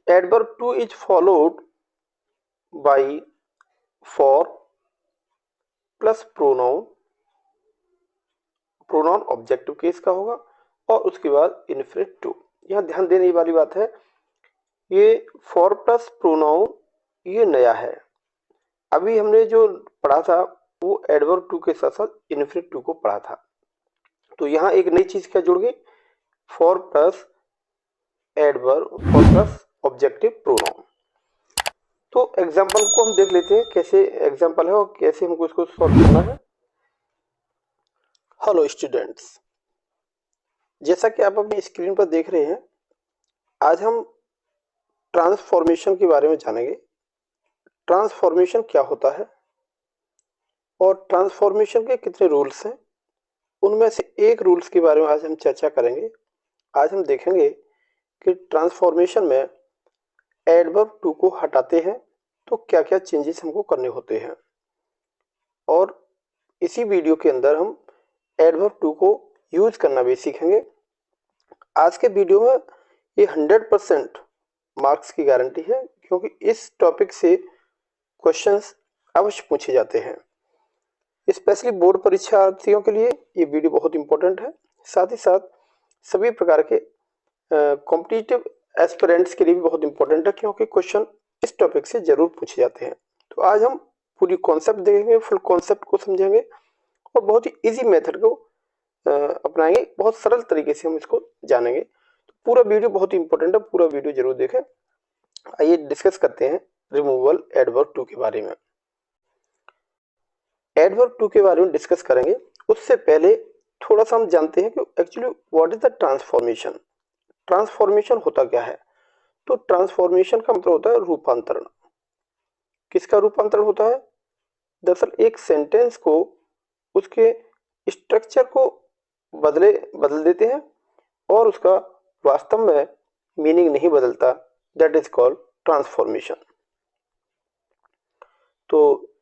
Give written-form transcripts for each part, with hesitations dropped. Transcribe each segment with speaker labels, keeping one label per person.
Speaker 1: adverb to is followed by for plus pronoun, pronoun objective case का होगा और उसके बाद इन्फिनिट टू। यहाँ ध्यान देने वाली बात है, ये फॉर प्लस प्रोनाउन ये नया है। अभी हमने जो पढ़ा था वो एडवर्ब टू के साथ साथ इन्फिनिट टू को पढ़ा था। तो यहाँ एक नई चीज क्या जुड़ गई, for plus adverb, for plus objective pronoun. तो एग्जाम्पल को हम देख लेते हैं, कैसे एग्जाम्पल है और कैसे हमको इसको सॉल्व करना है। हेलो स्टूडेंट्स, जैसा कि आप अपनी स्क्रीन पर देख रहे हैं, आज हम ट्रांसफॉर्मेशन के बारे में जानेंगे। ट्रांसफॉर्मेशन क्या होता है और ट्रांसफॉर्मेशन के कितने रूल्स हैं, उनमें से एक रूल्स के बारे में आज हम चर्चा करेंगे। आज हम देखेंगे कि ट्रांसफॉर्मेशन में एडवर्ब टू को हटाते हैं तो क्या क्या चेंजेस हमको करने होते हैं, और इसी वीडियो के अंदर हम एडवर्ब टू को यूज करना भी सीखेंगे। आज के वीडियो में ये 100% मार्क्स की गारंटी है, क्योंकि इस टॉपिक से क्वेश्चंस अवश्य पूछे जाते हैं। स्पेशली बोर्ड परीक्षार्थियों के लिए ये वीडियो बहुत इंपॉर्टेंट है, साथ ही साथ सभी प्रकार के कॉम्पिटिटिव एस्पिरेंट्स के लिए भी बहुत इंपॉर्टेंट है, क्योंकि क्वेश्चन इस टॉपिक से जरूर पूछे जाते हैं। तो आज हम पूरी कॉन्सेप्ट देखेंगे, फुल कॉन्सेप्ट को समझेंगे और बहुत ही इजी मेथड को अपनाएंगे, बहुत सरल तरीके से हम इसको जानेंगे। तो पूरा वीडियो बहुत ही इंपॉर्टेंट है, पूरा वीडियो जरूर देखें। आइए डिस्कस करते हैं रिमूवल एडवर्ब टू के बारे में। एडवर्ब टू के बारे में डिस्कस करेंगे, उससे पहले थोड़ा सा हम जानते हैं कि actually what is the transformation. Transformation होता क्या है? तो ट्रांसफॉर्मेशन का मतलब होता है रूपांतरण। किसका रूपांतरण होता है? दरअसल एक सेंटेंस को उसके स्ट्रक्चर को बदल देते हैं और उसका वास्तव में मीनिंग नहीं बदलता, दैट इज कॉल्ड ट्रांसफॉर्मेशन। तो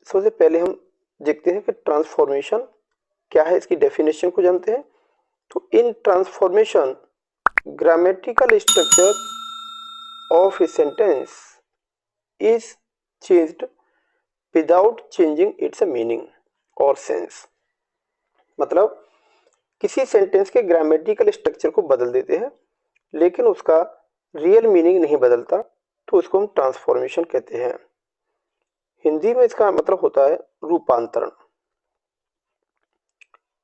Speaker 1: सबसे पहले हम देखते हैं कि ट्रांसफॉर्मेशन क्या है, इसकी डेफिनेशन को जानते हैं। तो in transformation grammatical structure of a sentence is changed without changing its meaning और सेंस। मतलब किसी सेंटेंस के ग्रामेटिकल स्ट्रक्चर को बदल देते हैं लेकिन उसका रियल मीनिंग नहीं बदलता, तो उसको हम ट्रांसफॉर्मेशन कहते हैं। हिंदी में इसका मतलब होता है रूपांतरण,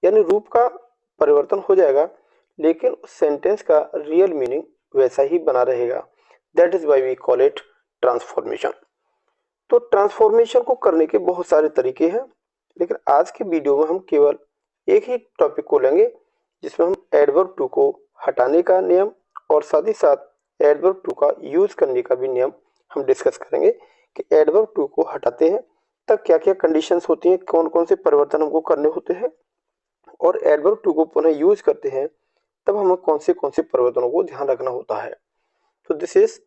Speaker 1: यानी रूप का परिवर्तन हो जाएगा लेकिन उस सेंटेंस का रियल मीनिंग वैसा ही बना रहेगा, that is why we call it transformation. तो ट्रांसफॉर्मेशन को करने के बहुत सारे तरीके हैं, लेकिन आज के वीडियो में हम केवल एक ही टॉपिक को लेंगे जिसमें हम एडवर्ब टू को हटाने का नियम और साथ ही साथ एडवर्ब टू का यूज करने का भी नियम हम डिस्कस करेंगे कि एडवर्ब टू को हटाते हैं तब क्या क्या कंडीशंस होती हैं, कौन कौन से परिवर्तन हमको करने होते हैं, और एडवर्ब टू को पुनः यूज करते हैं तब हमें कौन से परिवर्तनों को ध्यान रखना होता है। तो दिस इज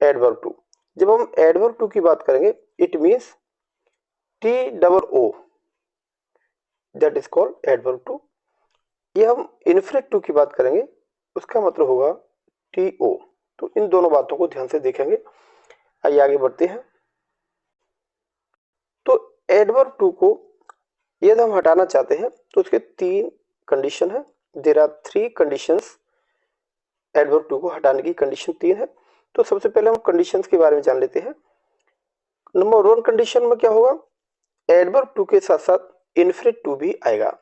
Speaker 1: एडवर्ब टू। जब हम एडवर्ब टू की बात करेंगे, it means T double O, that is called adverb too. ये हम इन्फिनिट टू की बात करेंगे, उसका मतलब होगा टी ओ। तो इन दोनों बातों को ध्यान से देखेंगे। आइए आगे बढ़ते हैं। तो एडवर्ब टू को यदि हम हटाना चाहते हैं तो उसके 3 कंडीशन है। There are 3 conditions. Adverb too को हटाने की कंडीशन 3 है। तो सबसे पहले हम कंडीशंस के बारे में जान लेते हैं। नंबर 1 कंडीशन में क्या होगा, एडवर्ब टू के साथ साथ इन्फिनिट टू भी आएगा।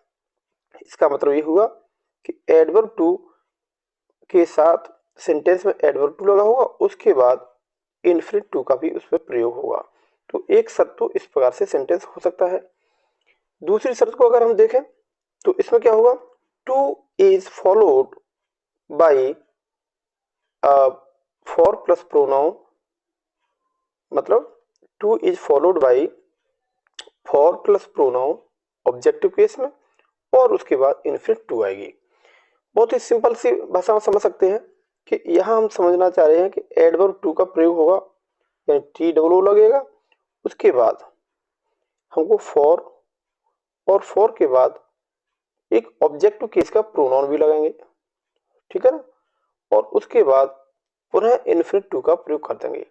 Speaker 1: इसका मतलब ये हुआ कि एडवर्ब टू के साथ सेंटेंस में एडवर्ब टू लगा होगा, उसके बाद इन्फिनिट टू का भी उस पर प्रयोग होगा। तो एक शर्त तो इस प्रकार से सेंटेंस हो सकता है। दूसरी शर्त को अगर हम देखें तो इसमें क्या होगा, too is followed by for plus pronoun, मतलब too is followed by for plus pronoun objective case में, और उसके बाद इन्फिनिट टू आएगी। बहुत ही सिंपल सी भाषा में समझ सकते हैं कि यहाँ हम समझना चाह रहे हैं कि एडवर्ब टू का प्रयोग होगा, यानी टी डबल ओ लगेगा, उसके बाद हमको फॉर, और फॉर के बाद एक ऑब्जेक्टिव केस का प्रोनाउन भी लगाएंगे, ठीक है ना, और उसके बाद पुनः इन्फिनिट टू का प्रयोग कर देंगे।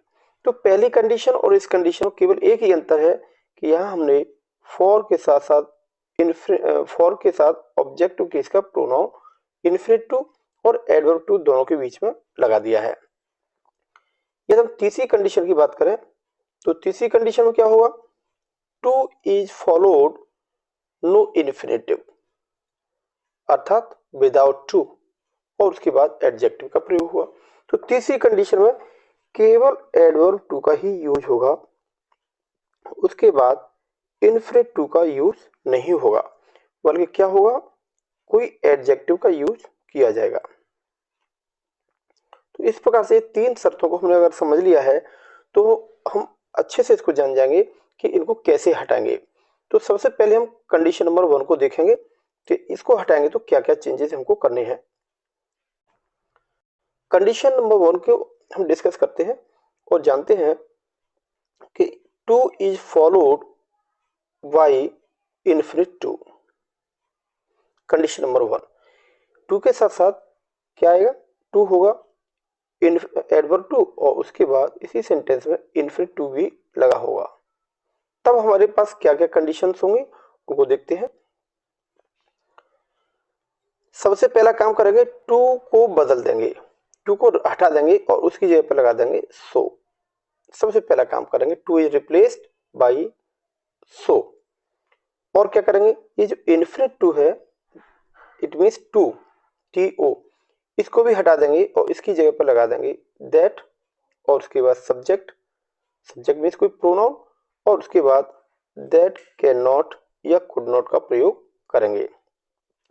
Speaker 1: तो पहली कंडीशन और इस कंडीशन में केवल एक ही अंतर है कि यहाँ हमने फॉर के साथ ऑब्जेक्टिव केस का प्रोनाउन इन्फिनिट टू और एडवर्ब टू दोनों के बीच में लगा दिया है। यदि हम तीसरी कंडीशन की बात करें तो तीसरी कंडीशन में क्या होगा, too is followed no infinitive, अर्थात विदाउट टू, और उसके बाद एडजेक्टिव का प्रयोग हुआ। तो तीसरी कंडीशन में केवल एडवर्ब टू का ही यूज होगा, उसके बाद इन्फिनिट टू का यूज नहीं होगा, बल्कि क्या होगा, कोई एडजेक्टिव का यूज किया जाएगा। तो इस प्रकार से तीन शर्तों को हमने अगर समझ लिया है तो हम अच्छे से इसको जान जाएंगे कि इनको कैसे हटाएंगे। तो सबसे पहले हम कंडीशन नंबर 1 को देखेंगे कि इसको हटाएंगे तो क्या क्या चेंजेस हमको करने हैं। कंडीशन नंबर 1 को हम डिस्कस करते हैं और जानते हैं कि too is followed by infinitive to. Condition number 1, too के साथ साथ क्या आएगा, टू होगा, एडवर्ब टू, और उसके बाद इसी सेंटेंस में इन्फिनिट टू भी लगा होगा। तब हमारे पास क्या क्या कंडीशंस होंगे उनको देखते हैं। सबसे पहला काम करेंगे, टू को बदल देंगे, टू को हटा देंगे और उसकी जगह पर लगा देंगे सो। सबसे पहला काम करेंगे, too is replaced by so. और क्या करेंगे, ये जो इन्फिनिट टू है, it means to, T O, इसको भी हटा देंगे और इसकी जगह पर लगा देंगे दैट, और उसके बाद सब्जेक्ट, सब्जेक्ट मीन्स कोई प्रोनाउन, और उसके बाद दैट कैन नॉट या कुड नॉट का प्रयोग करेंगे।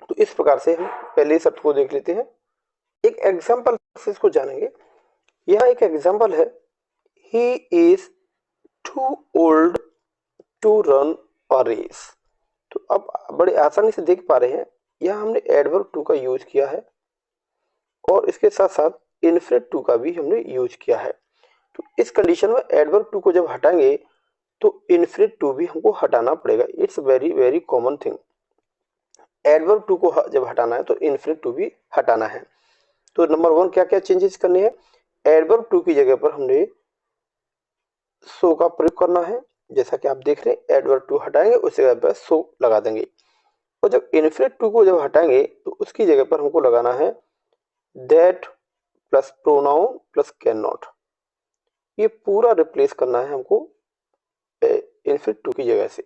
Speaker 1: तो इस प्रकार से हम पहले शब्द को देख लेते हैं, एक एग्जाम्पल से इसको जानेंगे। यहाँ एक एग्जाम्पल है, he is too old to run a race. तो अब बड़े आसानी से देख पा रहे हैं, यहाँ हमने एडवर्ब टू का यूज किया है और इसके साथ साथ इन्फिनिट टू का भी हमने यूज किया है। तो इस कंडीशन में एडवर्ब टू को जब हटाएंगे तो इन्फिनिट टू भी हमको हटाना पड़ेगा। It's very very common thing. Adverb too को जब हटाना है तो इन्फिनिट टू भी हटाना है। तो नंबर 1 क्या क्या चेंजेस करने हैं, एडवर्ब टू की जगह पर हमने सो का प्रयोग करना है, जैसा कि आप देख रहे हैं, एडवर्ब टू हटाएंगे उसकी जगह पर सो लगा देंगे। और जब इन्फिनिट टू को जब हटाएंगे तो उसकी जगह पर हमको लगाना है that plus pronoun plus can not. ये पूरा रिप्लेस करना है हमको इन्फिनिट टू की जगह से।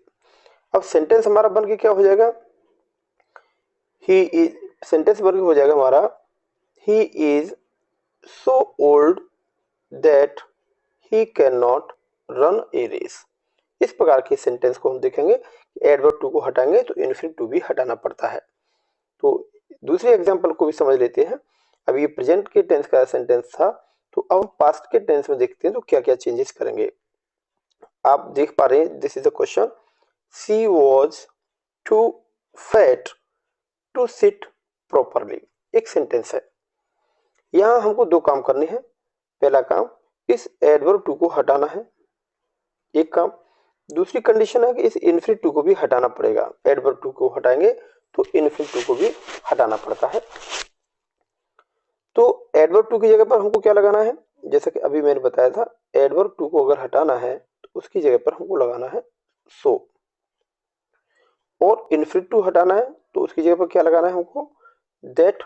Speaker 1: अब सेंटेंस हमारा बन के क्या हो जाएगा, ही इज, सेंटेंस बन के हो जाएगा हमारा, he is so old that he can not run a race. इस प्रकार के सेंटेंस को हम देखेंगे, एडवर्ब टू को हटाएंगे तो इन्फिनिट टू भी हटाना पड़ता है। तो दूसरे एग्जांपल को भी समझ लेते हैं। अब ये प्रेजेंट के टेंस का सेंटेंस था, तो अब पास्ट के टेंस में देखते हैं तो क्या क्या चेंजेस करेंगे। आप देख पा रहे हैं, this is the question, she was too fat to sit properly. एक सेंटेंस है, यहाँ हमको दो काम करने हैं। पहला काम, इस एडवर्ब टू को हटाना है, एक काम। दूसरी कंडीशन है कि इस इन्फिनिट टू को भी हटाना पड़ेगा। एडवर्ब टू को हटाएंगे तो इन्फिनिट टू को भी हटाना पड़ता है। तो एडवर्ब टू की जगह पर हमको क्या लगाना है, जैसा कि अभी मैंने बताया था, एडवर्ब टू को अगर हटाना है तो उसकी जगह पर हमको लगाना है सो, और इन्फिनिट टू हटाना है तो उसकी जगह पर क्या लगाना है हमको, दैट।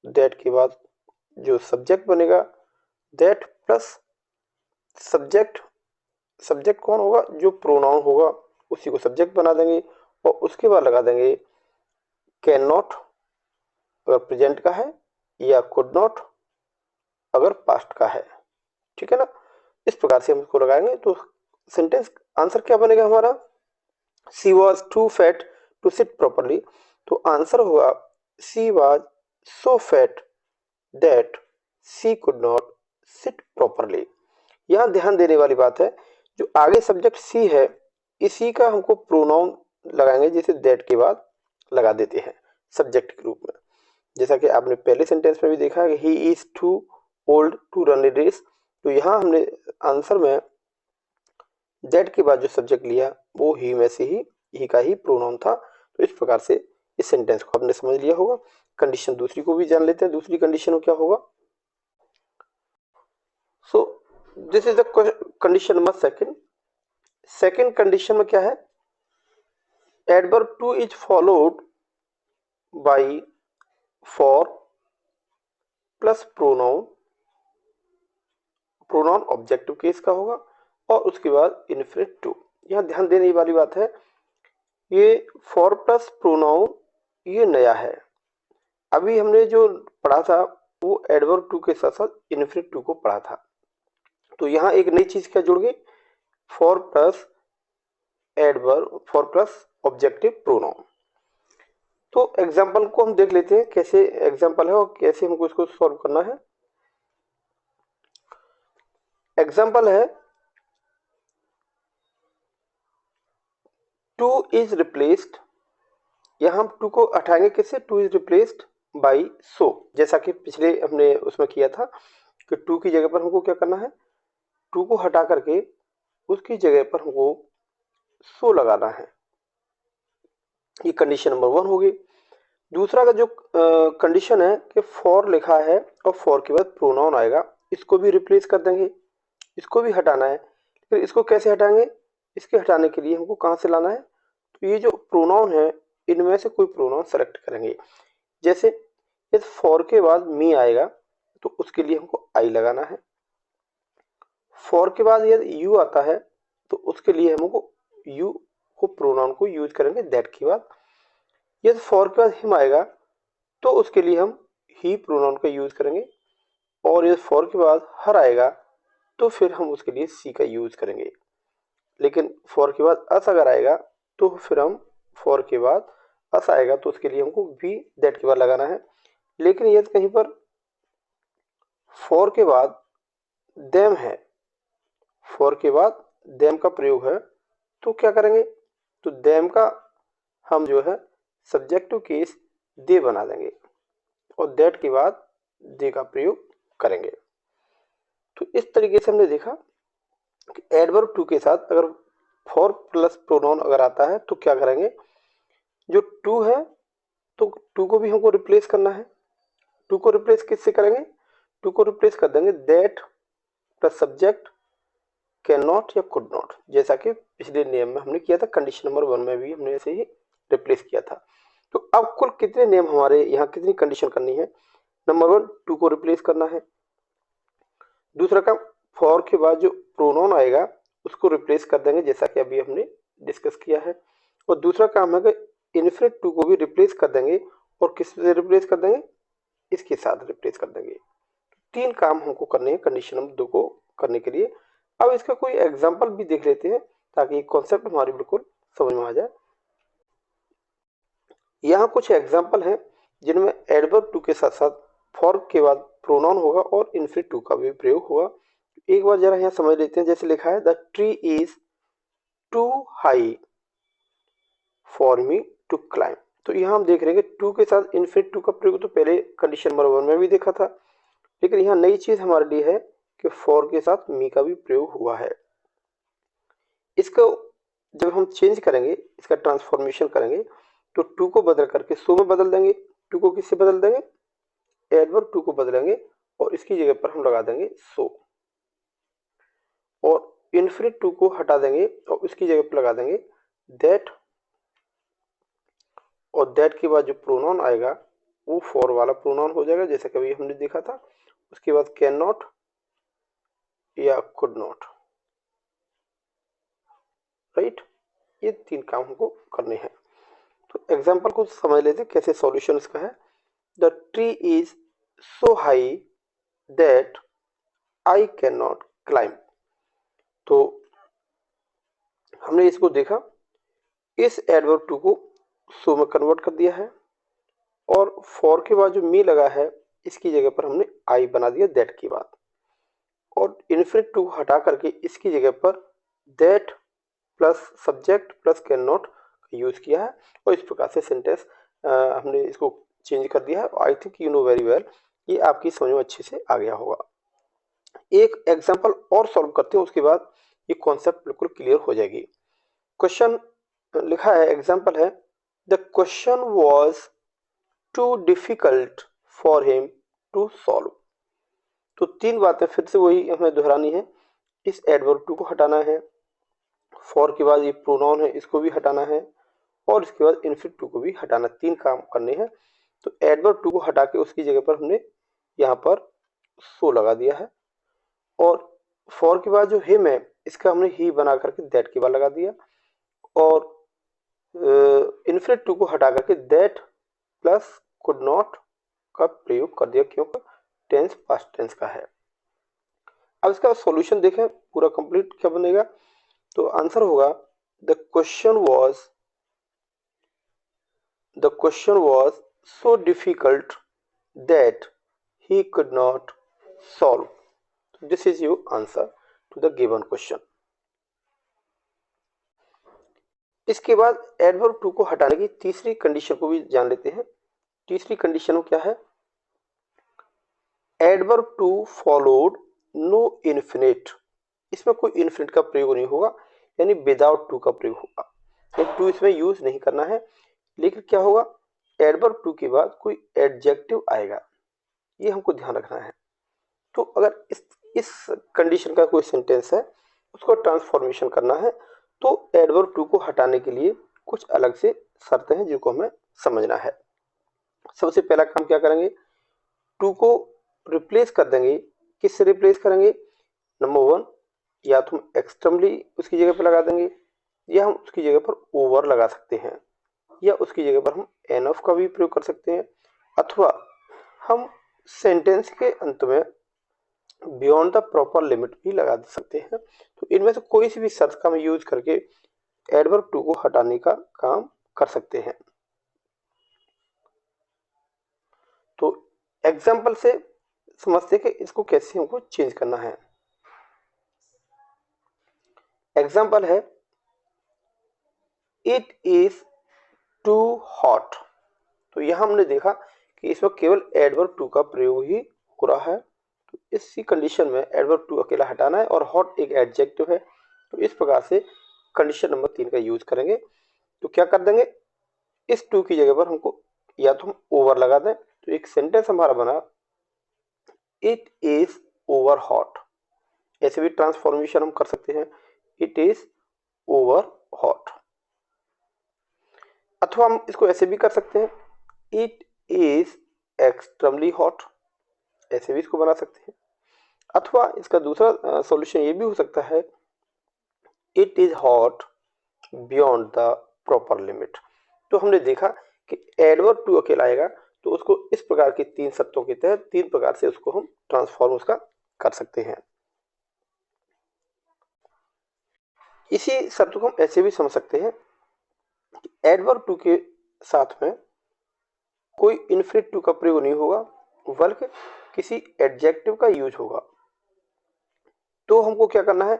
Speaker 1: दैट के बाद जो सब्जेक्ट बनेगा दैट प्लस सब्जेक्ट। सब्जेक्ट कौन होगा, जो प्रोनाउन होगा उसी को सब्जेक्ट बना देंगे, और उसके बाद लगा देंगे कैन नॉट अगर प्रेजेंट का है, या कुड नॉट अगर पास्ट का है। ठीक है ना, इस प्रकार से हम इसको लगाएंगे तो सेंटेंस आंसर क्या बनेगा हमारा, she was too fat to sit properly. तो आंसर होगा she was so fat that she could not sit properly. यहाँ ध्यान देने वाली बात है, जो आगे सब्जेक्ट सी है इसी का हमको प्रोनाउन लगाएंगे, जैसे दैट के बाद लगा देते हैं सब्जेक्ट के रूप में। जैसा कि आपने पहले सेंटेंस में भी देखा है कि he is too old to run a race. तो यहाँ हमने आंसर में दैट के बाद जो सब्जेक्ट लिया वो ही में से ही का ही प्रोनाउन था। तो इस प्रकार से इस सेंटेंस को आपने समझ लिया होगा। कंडीशन दूसरी को भी जान लेते हैं। दूसरी कंडीशन में क्या होगा, so this is the condition number second. Second condition में क्या है, adverb to is followed by for plus pronoun, pronoun objective case का होगा, और उसके बाद इन्फिनिट टू। यहाँ ध्यान देने वाली बात है, ये फॉर प्लस प्रोनाउन ये नया है। अभी हमने जो पढ़ा था वो एडवर्ब टू के साथ साथ इन्फिनिट टू को पढ़ा था। तो यहाँ एक नई चीज क्या जुड़ गई, for plus adverb, for plus objective pronoun. तो एग्जाम्पल को हम देख लेते हैं, कैसे एग्जाम्पल है और कैसे हमको इसको सॉल्व करना है। एग्जाम्पल है, टू इज रिप्लेस्ड, यहां हम टू को हटाएंगे किससे, टू इज रिप्लेस्ड बाई सो। जैसा कि पिछले हमने उसमें किया था कि टू की जगह पर हमको क्या करना है, टू को हटा करके उसकी जगह पर हमको सो लगाना है। ये कंडीशन नंबर 1 होगी। दूसरा का जो कंडीशन है कि फॉर लिखा है और फॉर के बाद प्रोनाउन आएगा, इसको भी रिप्लेस कर देंगे, इसको भी हटाना है। फिर इसको कैसे हटाएंगे, इसके हटाने के लिए हमको कहाँ से लाना है, तो ये जो प्रोनाउन है इनमें से कोई प्रोनाउन सेलेक्ट करेंगे। जैसे यदि फॉर के बाद मी आएगा तो उसके लिए हमको आई लगाना है। फॉर के बाद यदि यू आता है तो उसके लिए हमको यू को प्रोनाउन को यूज करेंगे दैट के बाद। यदि फॉर के बाद हिम आएगा तो उसके लिए हम ही प्रोनाउन का यूज करेंगे, और यदि फॉर के बाद हर आएगा तो फिर हम उसके लिए सी का यूज करेंगे। लेकिन फॉर के बाद अस अगर आएगा तो फिर हम फॉर के बाद अस आएगा तो उसके लिए हमको भी दैट के बाद लगाना है। लेकिन यदि कहीं पर फॉर के बाद देम है, फॉर के बाद देम का प्रयोग है, तो क्या करेंगे, तो देम का हम जो है सब्जेक्टिव केस दे बना देंगे और दैट के बाद दे का प्रयोग करेंगे। तो इस तरीके से हमने देखा कि एडवर्ब टू के साथ अगर फॉर प्लस प्रोनाउन अगर आता है तो क्या करेंगे, जो टू है तो टू को भी हमको रिप्लेस करना है। टू को रिप्लेस किससे करेंगे, टू को रिप्लेस कर देंगे that plus subject can not या कुड नॉट, जैसा कि पिछले नियम में हमने किया था। कंडीशन नंबर 1 में भी हमने ऐसे ही रिप्लेस किया था। तो अब कुल कितने नियम हमारे यहाँ, कितनी कंडीशन करनी है। नंबर 1 टू को रिप्लेस करना है। दूसरा काम, फॉर के बाद जो प्रोनाउन आएगा उसको रिप्लेस कर देंगे जैसा कि अभी हमने डिस्कस किया है। और दूसरा काम है कि इन्फिनिट टू को भी रिप्लेस कर देंगे, और किस से रिप्लेस कर देंगे, इसके साथ रिप्लेस कर देंगे। 3 काम हमको करने हैं कंडीशन नंबर 2 को करने के लिए। अब इसका कोई एग्जाम्पल भी देख लेते हैं ताकि कॉन्सेप्ट हमारी बिल्कुल समझ में आ जाए। यहाँ कुछ एग्जाम्पल हैं जिनमें एडवर्ब टू के साथ साथ फॉर के बाद प्रोनाउन होगा और इन्फिनिट टू का भी प्रयोग होगा। एक बार जरा यहाँ समझ लेते हैं। जैसे लिखा है, the tree is too high for me to climb. तो यहाँ हम देख रहे हैं कि टू के साथ इन्फिनिट टू का प्रयोग तो पहले कंडीशन नंबर 1 में भी देखा था, लेकिन यहाँ नई चीज हमारे लिए है कि फॉर के साथ मी का भी प्रयोग हुआ है। इसको जब हम चेंज करेंगे, इसका ट्रांसफॉर्मेशन करेंगे, तो टू को बदल करके सो में बदल देंगे। टू को किससे बदल देंगे, एडवर्ब टू को बदलेंगे और इसकी जगह पर हम लगा देंगे सो, और इन्फिनिट टू को हटा देंगे और इसकी जगह पर लगा देंगे दैट, और दैट के बाद जो प्रोनाउन आएगा वो फॉर वाला प्रोनाउन हो जाएगा जैसा कभी हमने देखा था। उसके बाद कैन नॉट या कुड नॉट, राइट। ये 3 काम हमको करने हैं। तो एग्जाम्पल को समझ लेते कैसे सॉल्यूशन इसका है। The tree is so high that I can not climb. तो हमने इसको देखा, इस एडवर्ब टू को सो में कन्वर्ट कर दिया है, और फॉर के बाद जो मी लगा है इसकी जगह पर हमने आई बना दिया दैट के बाद, और इन्फिनिट टू हटा करके इसकी जगह पर that plus subject plus can not use किया है, और इस प्रकार से सेंटेंस हमने इसको चेंज कर दिया है। I think you know very well, ये आपकी समझ में अच्छे से आ गया होगा। एक एग्जांपल और सॉल्व करते हैं, उसके बाद ये कॉन्सेप्ट बिल्कुल क्लियर हो जाएगी। क्वेश्चन लिखा है, एग्जांपल है, the question was too difficult for him to solve. तो तीन बातें फिर से वही हमें दोहरानी है। इस एडवर्ब टू को हटाना है, फॉर के बाद ये प्रोनाउन है इसको भी हटाना है, और इसके बाद इन्फिनिटिव टू को भी हटाना। तीन काम करने हैं। तो एडवर्ब टू को हटा के उसकी जगह पर हमने यहाँ पर सो लगा दिया है, और फॉर के बाद जो हिम है इसका हमने ही बना करके दैट के बाद लगा दिया, और इन्फिनिटिव टू को हटा करके दैट प्लस कुड नॉट का प्रयोग कर दिया, क्योंकि टेंस पास्ट टेंस का है। अब इसका सॉल्यूशन देखें पूरा कंप्लीट क्या बनेगा। तो आंसर होगा the question was so difficult that he could not solve. This is your answer to the given question. इसके बाद एडवर्ब टू को हटाने की तीसरी कंडीशन को भी जान लेते हैं। तीसरी कंडीशन क्या है, adverb too followed no infinite. इसमें कोई इन्फिनिट का प्रयोग नहीं होगा, यानी विदाउट टू का प्रयोग होगा। तो टू इसमें यूज नहीं करना है, लेकिन क्या होगा, एडवर्ब टू के बाद कोई एडजेक्टिव आएगा, ये हमको ध्यान रखना है। तो अगर इस कंडीशन का कोई सेंटेंस है उसको ट्रांसफॉर्मेशन करना है, तो एडवर्ब टू को हटाने के लिए कुछ अलग से शर्तें हैं जिनको हमें समझना है। सबसे पहला काम क्या करेंगे, टू को रिप्लेस कर देंगे। किससे रिप्लेस करेंगे, नंबर वन, या तो हम एक्सट्रीमली उसकी जगह पर लगा देंगे, या हम उसकी जगह पर ओवर लगा सकते हैं, या उसकी जगह पर हम एन ऑफ का भी प्रयोग कर सकते हैं, अथवा हम सेंटेंस के अंत में बियॉन्ड द प्रॉपर लिमिट भी लगा सकते हैं। तो इनमें से कोई सी भी शर्त का हम यूज करके एडवर्ब टू को हटाने का काम कर सकते हैं। तो एग्जाम्पल से समझते हैं कि इसको कैसे हमको चेंज करना है। एग्जाम्पल है, इट इज टू हॉट। तो यहां हमने देखा कि इसमें केवल एडवर्ब टू का प्रयोग ही हो रहा है। तो इसी कंडीशन में एडवर्ब टू अकेला हटाना है, और हॉट एक एडजेक्टिव है। तो इस प्रकार से कंडीशन नंबर 3 का यूज करेंगे। तो क्या कर देंगे, इस टू की जगह पर हमको या तो हम ओवर लगा दें, तो एक सेंटेंस हमारा बना, इट इज ओवर हॉट। ऐसे भी ट्रांसफॉर्मेशन हम कर सकते हैं, इट इज ओवर हॉट। अथवा हम इसको ऐसे भी कर सकते हैं, इट इज एक्सट्रीमली हॉट। ऐसे भी इसको बना सकते हैं। अथवा इसका दूसरा सॉल्यूशन ये भी हो सकता है, it is hot beyond the proper limit. तो हमने देखा कि एडवर्ब टू अकेला आएगा तो उसको इस प्रकार की तीन शर्तों के तहत तीन प्रकार से उसको हम ट्रांसफॉर्म उसका कर सकते हैं। इसी शर्त को हम ऐसे भी समझ सकते हैं कि एडवर्ब टू के साथ में कोई इन्फिनिटिव टू का प्रयोग नहीं होगा, बल्कि किसी एडजेक्टिव का यूज होगा। तो हमको क्या करना है,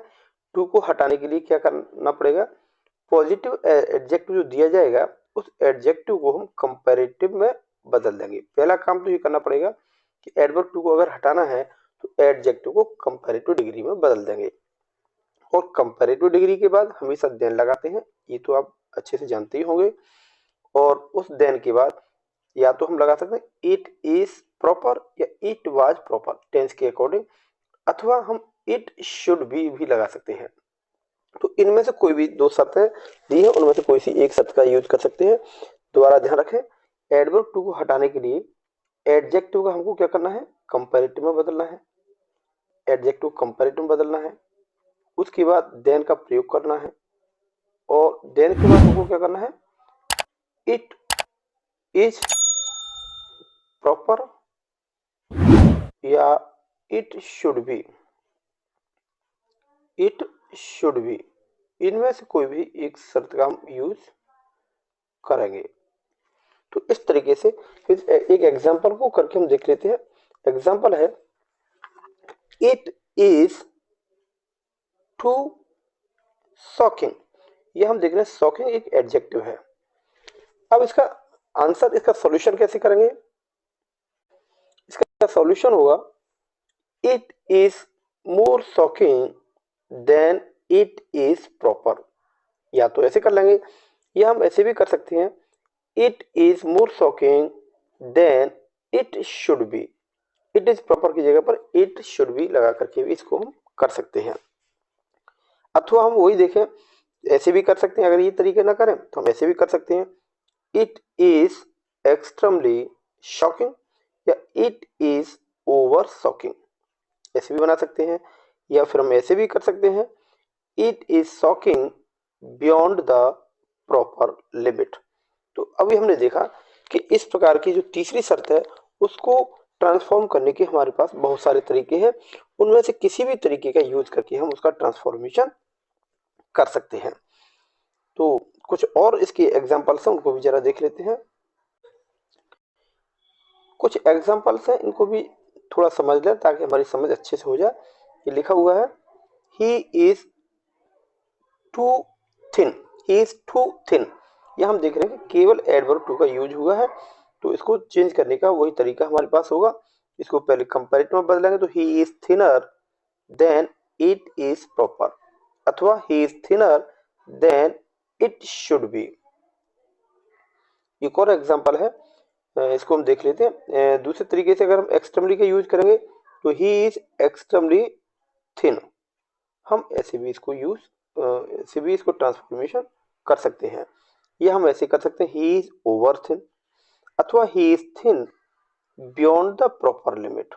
Speaker 1: टू को हटाने के लिए क्या करना पड़ेगा, पॉजिटिव एडजेक्टिव जो दिया जाएगा उस एडजेक्टिव को हम कंपैरेटिव में बदल देंगे। पहला काम तो ये करना पड़ेगा कि एडवर्ब टू को अगर हटाना है तो एडजेक्टिव को कंपैरेटिव डिग्री में बदल देंगे, और कंपैरेटिव डिग्री के बाद हमेशा देन लगाते हैं, ये तो आप अच्छे से जानते ही होंगे। और उस देन के बाद या तो हम लगा सकते हैं इट इज प्रॉपर या इट वाज प्रॉपर टेंस के अकॉर्डिंग, अथवा हम इट शुड बी भी लगा सकते हैं। तो इनमें से कोई भी दो शर्तें दी है, उनमें से कोई सी एक शर्त का यूज कर सकते हैं। दोबारा ध्यान रखें, एडवर्ब टू को हटाने के लिए एडजेक्टिव का हमको क्या करना है, कंपैरेटिव में बदलना है। एडजेक्टिव कंपैरेटिव में बदलना है, उसके बाद देन का प्रयोग करना है, और देन के बाद हमको क्या करना है, इट इज प्रॉपर या it should be, it should B, इनमें से कोई भी एक शर्त का हम यूज करेंगे। तो इस तरीके से फिर एक एग्जांपल को करके हम देख लेते हैं। एग्जांपल है, इट इज टू शॉकिंग। ये हम देख रहे हैं, शॉकिंग एक एडजेक्टिव है। अब इसका आंसर, इसका सॉल्यूशन कैसे करेंगे, इसका सॉल्यूशन होगा, it is more shocking than it is proper. या तो ऐसे कर लेंगे, या हम ऐसे भी कर सकते हैं, it is more shocking than it should be. It is proper की जगह पर इट शुड बी लगा करके भी इसको हम कर सकते हैं। अथवा हम वही देखें, ऐसे भी कर सकते हैं, अगर ये तरीके ना करें तो हम ऐसे भी कर सकते हैं, इट इज एक्सट्रीमली शॉकिंग या इट इज ओवर शॉकिंग, ऐसे भी बना सकते हैं। या फिर हम ऐसे भी कर सकते हैं, it is shocking beyond the proper limit. तो अभी हमने देखा कि इस प्रकार की जो तीसरी शर्त है उसको ट्रांसफॉर्म करने के हमारे पास बहुत सारे तरीके हैं, उनमें से किसी भी तरीके का यूज करके हम उसका ट्रांसफॉर्मेशन कर सकते हैं। तो कुछ और इसके एग्जांपल्स हैं, उनको भी जरा देख लेते हैं। कुछ एग्जांपल्स हैं, इनको भी थोड़ा समझ लें ताकि हमारी समझ अच्छे से हो जाए। ये लिखा हुआ है, he is too thin, he is too thin. यह हम देख रहे हैं कि केवल एडवर्ब टू का यूज हुआ है, तो इसको चेंज करने का वही तरीका हमारे पास होगा। इसको पहले कंपैरेटिव में बदलेंगे तो he is thinner than it is proper, अथवा he is thinner than it should be. एक और एग्जांपल है, इसको हम देख लेते हैं। दूसरे तरीके से अगर हम एक्सट्रीमली का यूज करेंगे तो ही इज एक्सट्रीमली थिन, हम ऐसे भी इसको यूज ऐसे भी इसको ट्रांसफॉर्मेशन कर सकते हैं। ये हम ऐसे कर सकते हैं, ही इज ओवर थिन अथवा he is thin beyond the proper limit.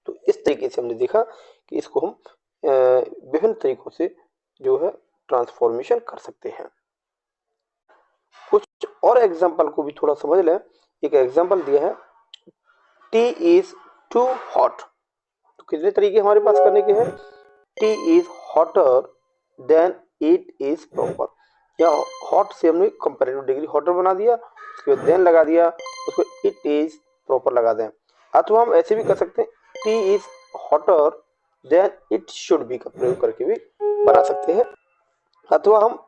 Speaker 1: तो इस तरीके से हमने देखा कि इसको हम विभिन्न तरीकों से जो है ट्रांसफॉर्मेशन कर सकते हैं। कुछ और एग्जांपल को भी थोड़ा समझ लें। एक एग्जांपल दिया है, टी इज टू हॉट। तो कितने तरीके हमारे पास करने के हैं, T is hotter then it is proper, या हॉट से हमने कंपैरेटिव डिग्री हॉटर बना दिया, उसके बाद देन लगा दिया, उसको इट इज प्रॉपर लगा दें। अथवा हम ऐसे भी कर सकते हैं, T is hotter then it should B का प्रयोग करके भी बना सकते हैं। अथवा हम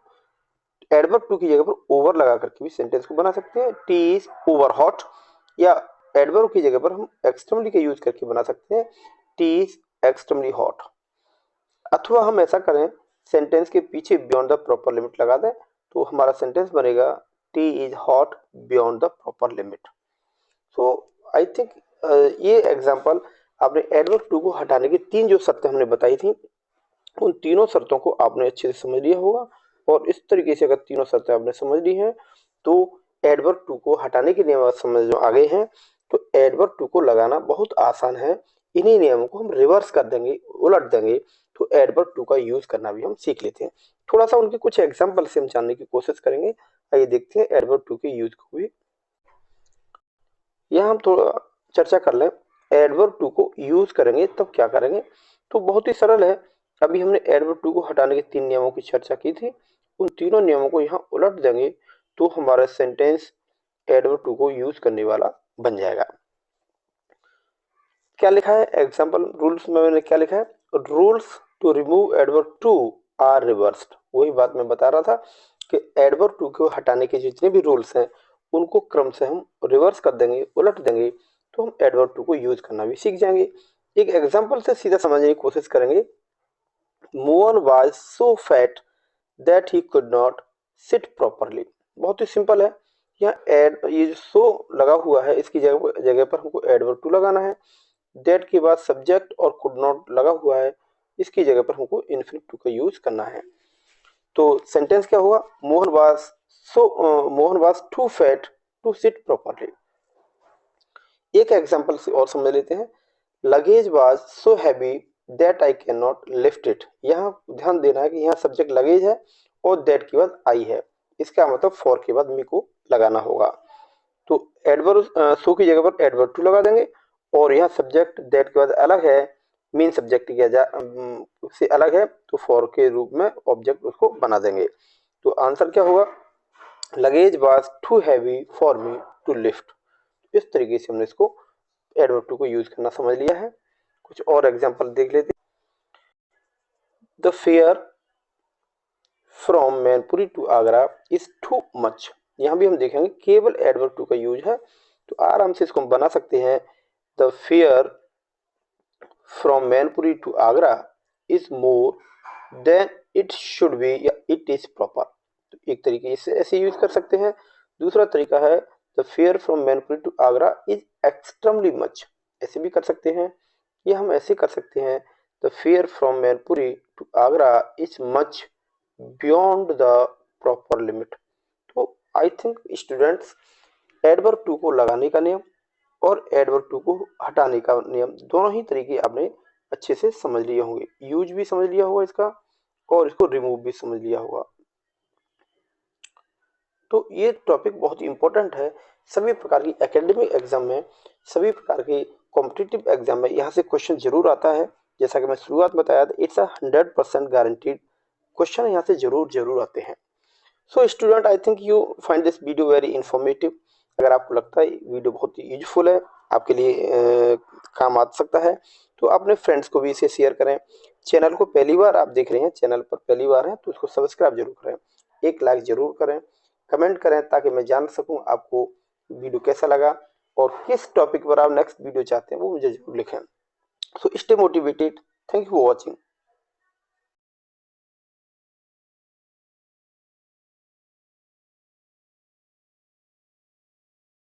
Speaker 1: एडवर्ब टू की जगह पर ओवर लगा करके भी सेंटेंस को बना सकते हैं, टी इज ओवर हॉट, या एडवर्ब की जगह पर हम एक्सट्रीमली का यूज करके बना सकते हैं, टी इज एक्सट्रीमली हॉट। अथवा हम ऐसा करें, सेंटेंस के पीछे बियॉन्ड द प्रॉपर लिमिट लगा दें, तो हमारा सेंटेंस बनेगा, T is hot beyond the proper limit. So I think ये एग्जांपल आपने एडवर्ब टू को हटाने की तीन जो शर्तें हमने बताई थी, उन तीनों शर्तों को आपने अच्छे से समझ लिया होगा। और इस तरीके से अगर तीनों शर्तें आपने समझ ली हैं तो एडवर्ब टू को हटाने के नियम समझ में आ गए हैं, तो एडवर्ब टू को लगाना बहुत आसान है। इन्हीं नियमों को हम रिवर्स कर देंगे, उलट देंगे, तो एडवर्ब टू का यूज करना भी हम सीख लेते हैं। थोड़ा सा उनके कुछ एग्जाम्पल से हम जानने की कोशिश करेंगे। आइए देखते हैं एडवर्ब टू के यूज को भी। यहाँ हम थोड़ा चर्चा कर लें, एडवर्ब टू को यूज करेंगे तब क्या करेंगे। तो बहुत ही सरल है, अभी हमने एडवर्ब टू को हटाने के तीन नियमों की चर्चा की थी, उन तीनों नियमों को यहाँ उलट देंगे तो हमारा सेंटेंस एडवर्ब टू को यूज करने वाला बन जाएगा। क्या लिखा है एग्जाम्पल रूल्स में, मैंने क्या लिखा है, rules to remove adverb too are reversed. वही बात मैं बता रहा था कि एडवर्ब टू को हटाने के जितने भी रूल्स हैं उनको क्रम से हम रिवर्स कर देंगे, उलट देंगे, तो हम एडवर्ब टू को यूज करना भी सीख जाएंगे। एक एग्जाम्पल से सीधा समझने की कोशिश करेंगे, Mohan was so fat that he could not sit properly. बहुत ही सिंपल है, यहाँ एड ये जो सो लगा हुआ है इसकी जगह पर हमको एडवर्ब टू लगाना है। दैट के बाद सब्जेक्ट और कुड नॉट लगा हुआ है, इसकी जगह पर हमको इन्फिनिटिव टू का यूज करना है। तो सेंटेंस क्या होगा, Mohan was too fat to sit properly. एक एग्जांपल से और समझ लेते हैं, luggage was so heavy that I can not lift it. यहाँ ध्यान देना है कि यहाँ सब्जेक्ट लगेज है और दैट के बाद आई है, इसका मतलब फॉर के बाद मी को लगाना होगा। तो एडवर्ब सो की जगह पर एडवर्ब टू लगा देंगे, और यहाँ सब्जेक्ट दैट के बाद अलग है, मेन सब्जेक्ट से अलग है, तो फॉर के रूप में ऑब्जेक्ट उसको बना देंगे। तो आंसर क्या होगा, luggage was too heavy for me to lift. इस तरीके से हमने इसको एडवर्ब टू को यूज करना समझ लिया है। कुछ और एग्जांपल देख लेते हैं। The fare from Mainpuri to Agra is too much. यहाँ भी हम देखेंगे केवल एडवर्ब टू का यूज है, तो आराम से इसको हम बना सकते हैं, the fare from Mainpuri to Agra is more than it should be या इट इज प्रॉपर। तो एक तरीके से ऐसे यूज कर सकते हैं। दूसरा तरीका है, the fare from Mainpuri to Agra is extremely much. ऐसे भी कर सकते हैं, या हम ऐसे कर सकते हैं the fare from Mainpuri to Agra is much beyond the proper limit. तो I think students adverb too को लगाने का नियम और एडवर्ब टू को हटाने का नियम दोनों ही तरीके आपने अच्छे से समझ लिए होंगे। यूज भी समझ लिया होगा इसका और इसको रिमूव भी समझ लिया होगा। तो ये टॉपिक बहुत इंपॉर्टेंट है। सभी प्रकार की एकेडमिक एग्जाम में, सभी प्रकार के कॉम्पिटिटिव एग्जाम में यहाँ से क्वेश्चन जरूर आता है। जैसा कि मैं शुरुआत में बताया था, इट्स 100% गारंटीड क्वेश्चन यहाँ से जरूर आते हैं। So student, I think you find this video very informative. अगर आपको लगता है वीडियो बहुत ही यूजफुल है, आपके लिए काम आ सकता है, तो अपने फ्रेंड्स को भी इसे शेयर करें। चैनल को पहली बार आप देख रहे हैं, चैनल पर पहली बार है तो उसको सब्सक्राइब जरूर करें, एक लाइक जरूर करें, कमेंट करें ताकि मैं जान सकूं आपको वीडियो कैसा लगा और किस टॉपिक पर आप नेक्स्ट वीडियो चाहते हैं वो मुझे जरूर लिखें। So stay motivated. Thank you for watching.